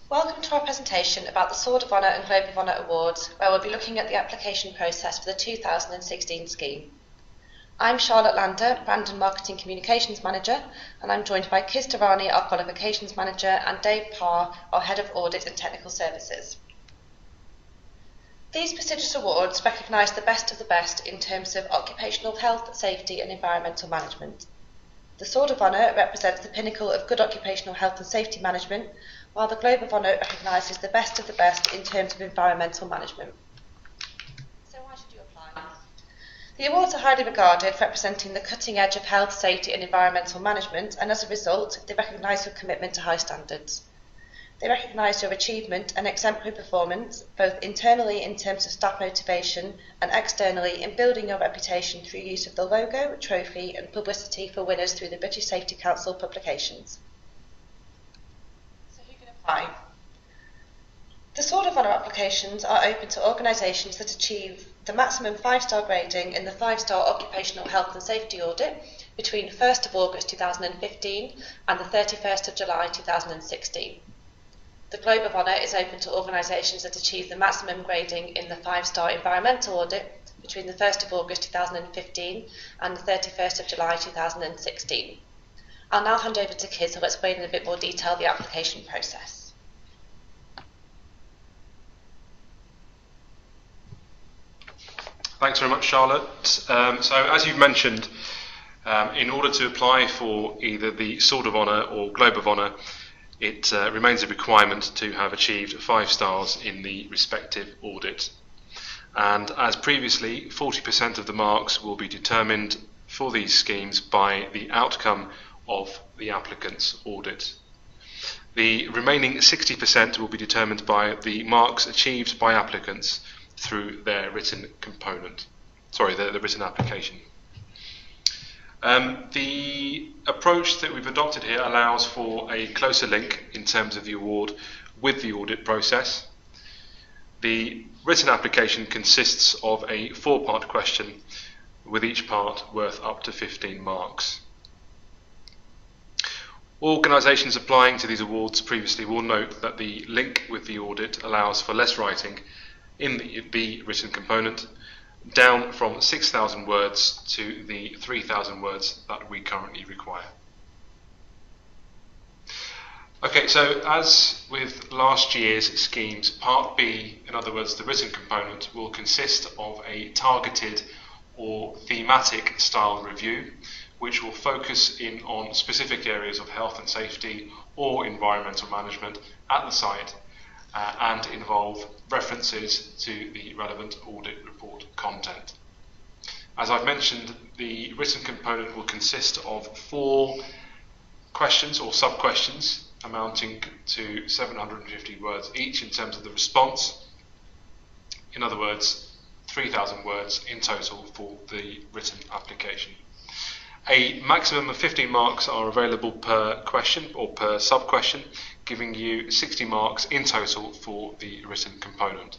Welcome to our presentation about the Sword of Honour and Globe of Honour Awards, where we'll be looking at the application process for the 2016 scheme. I'm Charlotte Lander, Brand and Marketing Communications Manager, and I'm joined by Durrani, our Qualifications Manager, and Dave Parr, our Head of Audit and Technical Services. These prestigious awards recognise the best of the best in terms of occupational health, safety and environmental management. The Sword of Honour represents the pinnacle of good occupational health and safety management, while the Globe of Honour recognises the best of the best in terms of environmental management. So why should you apply? The awards are highly regarded for representing the cutting edge of health, safety and environmental management, and as a result, they recognise your commitment to high standards. They recognise your achievement and exemplary performance, both internally in terms of staff motivation and externally in building your reputation through use of the logo, trophy and publicity for winners through the British Safety Council publications. The Sword of Honour applications are open to organisations that achieve the maximum 5-star grading in the 5-star Occupational Health and Safety Audit between 1st of August 2015 and the 31st of July 2016. The Globe of Honour is open to organisations that achieve the maximum grading in the 5-star Environmental Audit between the 1st of August 2015 and the 31st of July 2016. I'll now hand over to Kiz, who will explain in a bit more detail the application process. Thanks very much, Charlotte. So as you've mentioned, in order to apply for either the Sword of Honour or Globe of Honour, it remains a requirement to have achieved 5 stars in the respective audit. And as previously, 40% of the marks will be determined for these schemes by the outcome of the applicant's audit. The remaining 60% will be determined by the marks achieved by applicants through their written component, the written application. The approach that we've adopted here allows for a closer link in terms of the award with the audit process. The written application consists of a 4-part question with each part worth up to 15 marks. Organisations applying to these awards previously will note that the link with the audit allows for less writing in the written component, down from 6,000 words to the 3,000 words that we currently require. Okay, so as with last year's schemes, Part B, in other words the written component, will consist of a targeted or thematic style review, which will focus in on specific areas of health and safety or environmental management at the site, and involve references to the relevant audit report content. As I've mentioned, the written component will consist of 4 questions or sub-questions amounting to 750 words each in terms of the response. In other words, 3,000 words in total for the written application. A maximum of 15 marks are available per question or per sub-question, giving you 60 marks in total for the written component.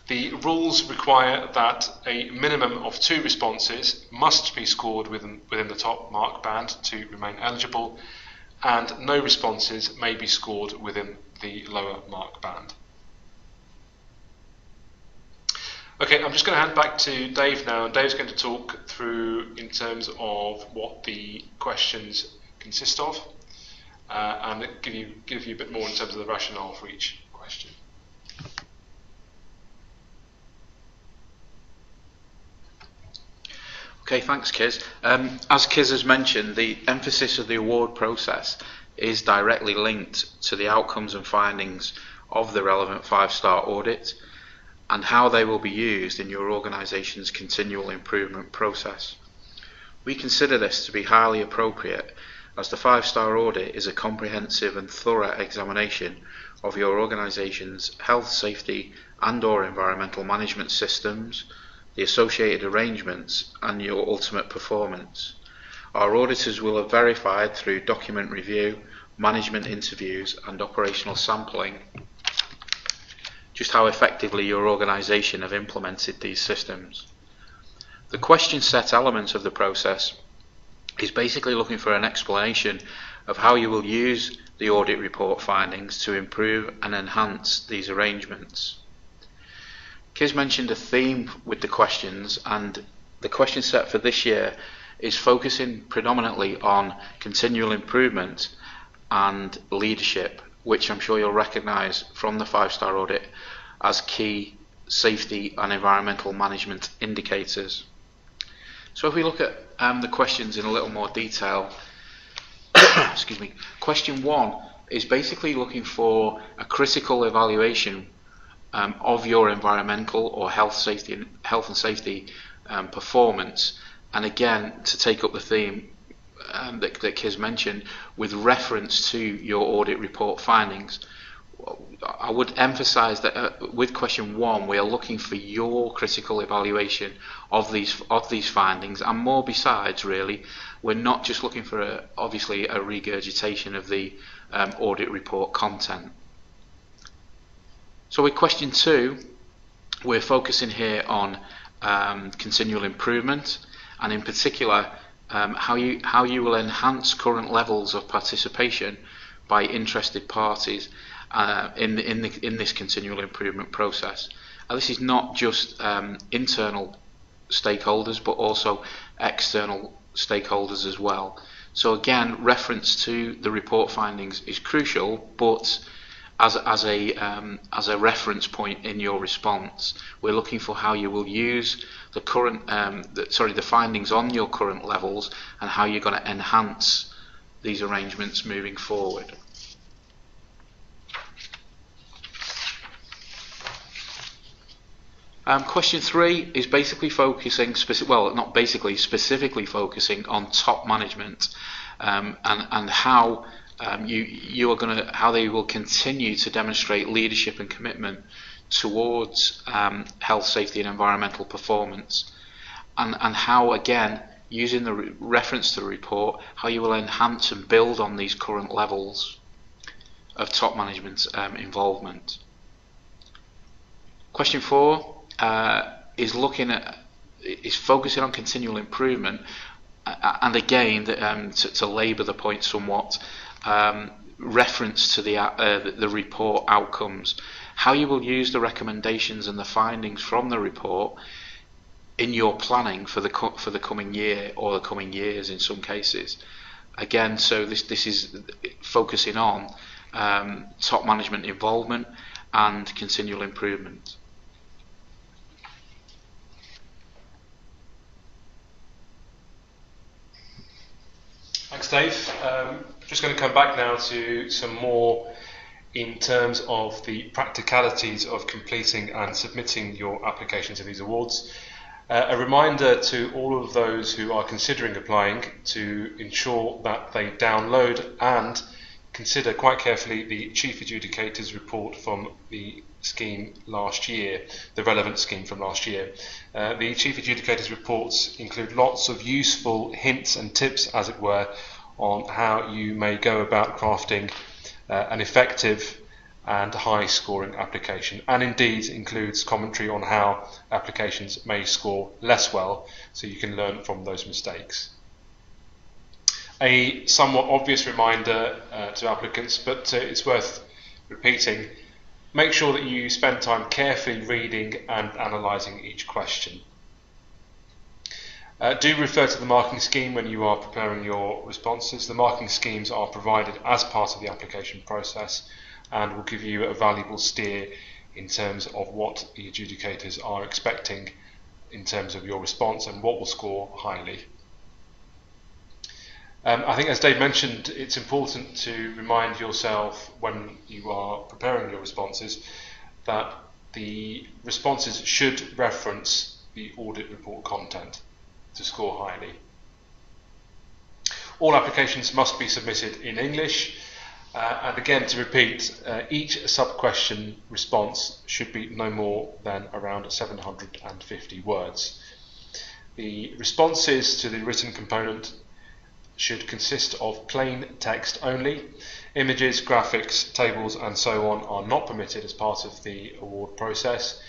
The rules require that a minimum of 2 responses must be scored within the top mark band to remain eligible, and no responses may be scored within the lower mark band. Okay, I'm just going to hand back to Dave now, and Dave's going to talk through in terms of what the questions consist of, and give you a bit more in terms of the rationale for each question. Okay, thanks Kiz. As Kiz has mentioned, the emphasis of the award process is directly linked to the outcomes and findings of the relevant 5-star audit and how they will be used in your organisation's continual improvement process. We consider this to be highly appropriate, as the 5-star audit is a comprehensive and thorough examination of your organisation's health, safety and/or environmental management systems, the associated arrangements and your ultimate performance. Our auditors will have verified through document review, management interviews and operational sampling just how effectively your organisation have implemented these systems. The question set element of the process is basically looking for an explanation of how you will use the audit report findings to improve and enhance these arrangements. Kiz mentioned a theme with the questions, and the question set for this year is focusing predominantly on continual improvement and leadership, which I'm sure you'll recognise from the 5-star audit as key safety and environmental management indicators. So if we look at the questions in a little more detail, excuse me, question 1 is basically looking for a critical evaluation of your environmental or health and safety performance, and again, to take up the theme that Kiz mentioned, with reference to your audit report findings. I would emphasise that with question 1, we are looking for your critical evaluation of these findings, and more besides. Really, we're not just looking for obviously a regurgitation of the audit report content. So with question 2, we're focusing here on continual improvement, and in particular how you will enhance current levels of participation by interested parties in this continual improvement process. And this is not just internal stakeholders, but also external stakeholders as well. So again, reference to the report findings is crucial, but as a reference point in your response, we're looking for how you will use the current the findings on your current levels and how you're going to enhance these arrangements moving forward. Question 3 is basically focusing, specifically focusing on top management and how how they will continue to demonstrate leadership and commitment towards health, safety and environmental performance, and how, again, using the reference to the report, how you will enhance and build on these current levels of top management involvement. Question 4 is focusing on continual improvement, and again, to labour the point somewhat, reference to the report outcomes, how you will use the recommendations and the findings from the report in your planning for the coming year or the coming years in some cases. Again, so this is focusing on top management involvement and continual improvement. Thanks, Dave. Just going to come back now to some more in terms of the practicalities of completing and submitting your application to these awards. A reminder to all of those who are considering applying to ensure that they download and consider quite carefully the Chief Adjudicator's report from the scheme last year, the relevant scheme from last year. The Chief Adjudicator's reports include lots of useful hints and tips, as it were, on how you may go about crafting an effective and high scoring application, and indeed includes commentary on how applications may score less well, so you can learn from those mistakes. A somewhat obvious reminder to applicants, but it's worth repeating: make sure that you spend time carefully reading and analysing each question. Do refer to the marking scheme when you are preparing your responses. The marking schemes are provided as part of the application process and will give you a valuable steer in terms of what the adjudicators are expecting in terms of your response and what will score highly. I think, as Dave mentioned, it's important to remind yourself when you are preparing your responses that the responses should reference the audit report content to score highly. All applications must be submitted in English, and again, to repeat, each sub-question response should be no more than around 750 words. The responses to the written component should consist of plain text only. Images, graphics, tables and so on are not permitted as part of the award process,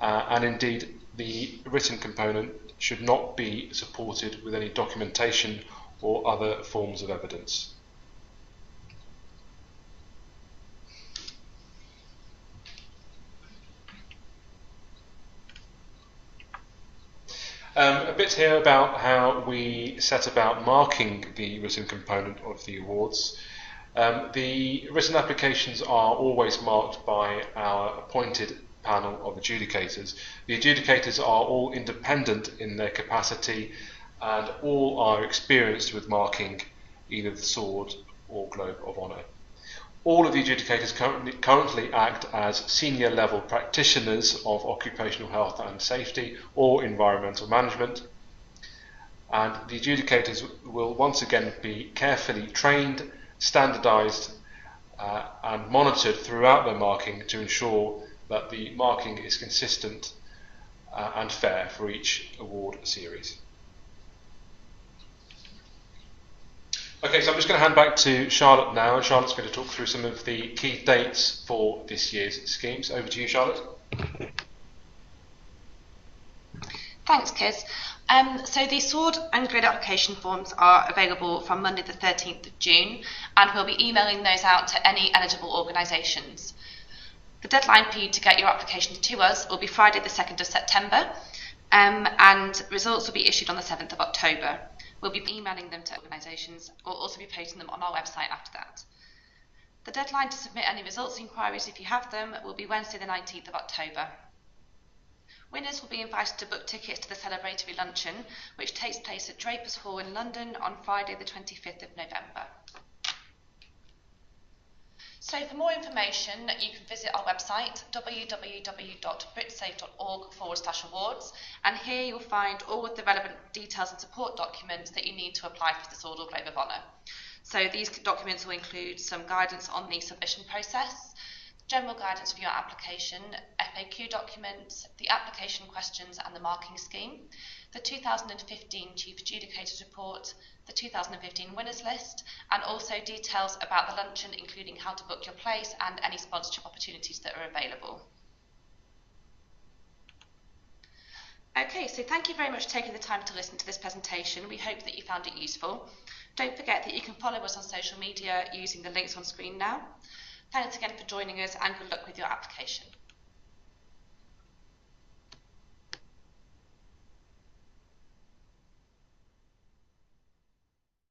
and indeed the written component should not be supported with any documentation or other forms of evidence. A bit here about how we set about marking the written component of the awards. The written applications are always marked by our appointed panel of adjudicators. The adjudicators are all independent in their capacity and all are experienced with marking either the Sword or Globe of Honour. All of the adjudicators currently act as senior level practitioners of occupational health and safety or environmental management, and the adjudicators will once again be carefully trained, standardised and monitored throughout their marking to ensure that the marking is consistent and fair for each award series. Okay, so I'm just going to hand back to Charlotte now, and Charlotte's going to talk through some of the key dates for this year's schemes. Over to you, Charlotte. Thanks, Kiz. So the Sword and Grid application forms are available from Monday the 13th of June, and we'll be emailing those out to any eligible organisations. The deadline for you to get your applications to us will be Friday the 2nd of September, and results will be issued on the 7th of October. We'll be emailing them to organisations. We'll also be posting them on our website after that. The deadline to submit any results inquiries, if you have them, will be Wednesday the 19th of October. Winners will be invited to book tickets to the celebratory luncheon, which takes place at Drapers Hall in London on Friday the 25th of November. So for more information, you can visit our website, www.britsafe.org/awards, and here you'll find all of the relevant details and support documents that you need to apply for the Sword or Globe of Honour. So these documents will include some guidance on the submission process, general guidance for your application, FAQ documents, the application questions and the marking scheme, the 2015 Chief Adjudicators Report, the 2015 winners list, and also details about the luncheon, including how to book your place and any sponsorship opportunities that are available. Okay, so thank you very much for taking the time to listen to this presentation. We hope that you found it useful. Don't forget that you can follow us on social media using the links on screen now. Thanks again for joining us, and good luck with your application.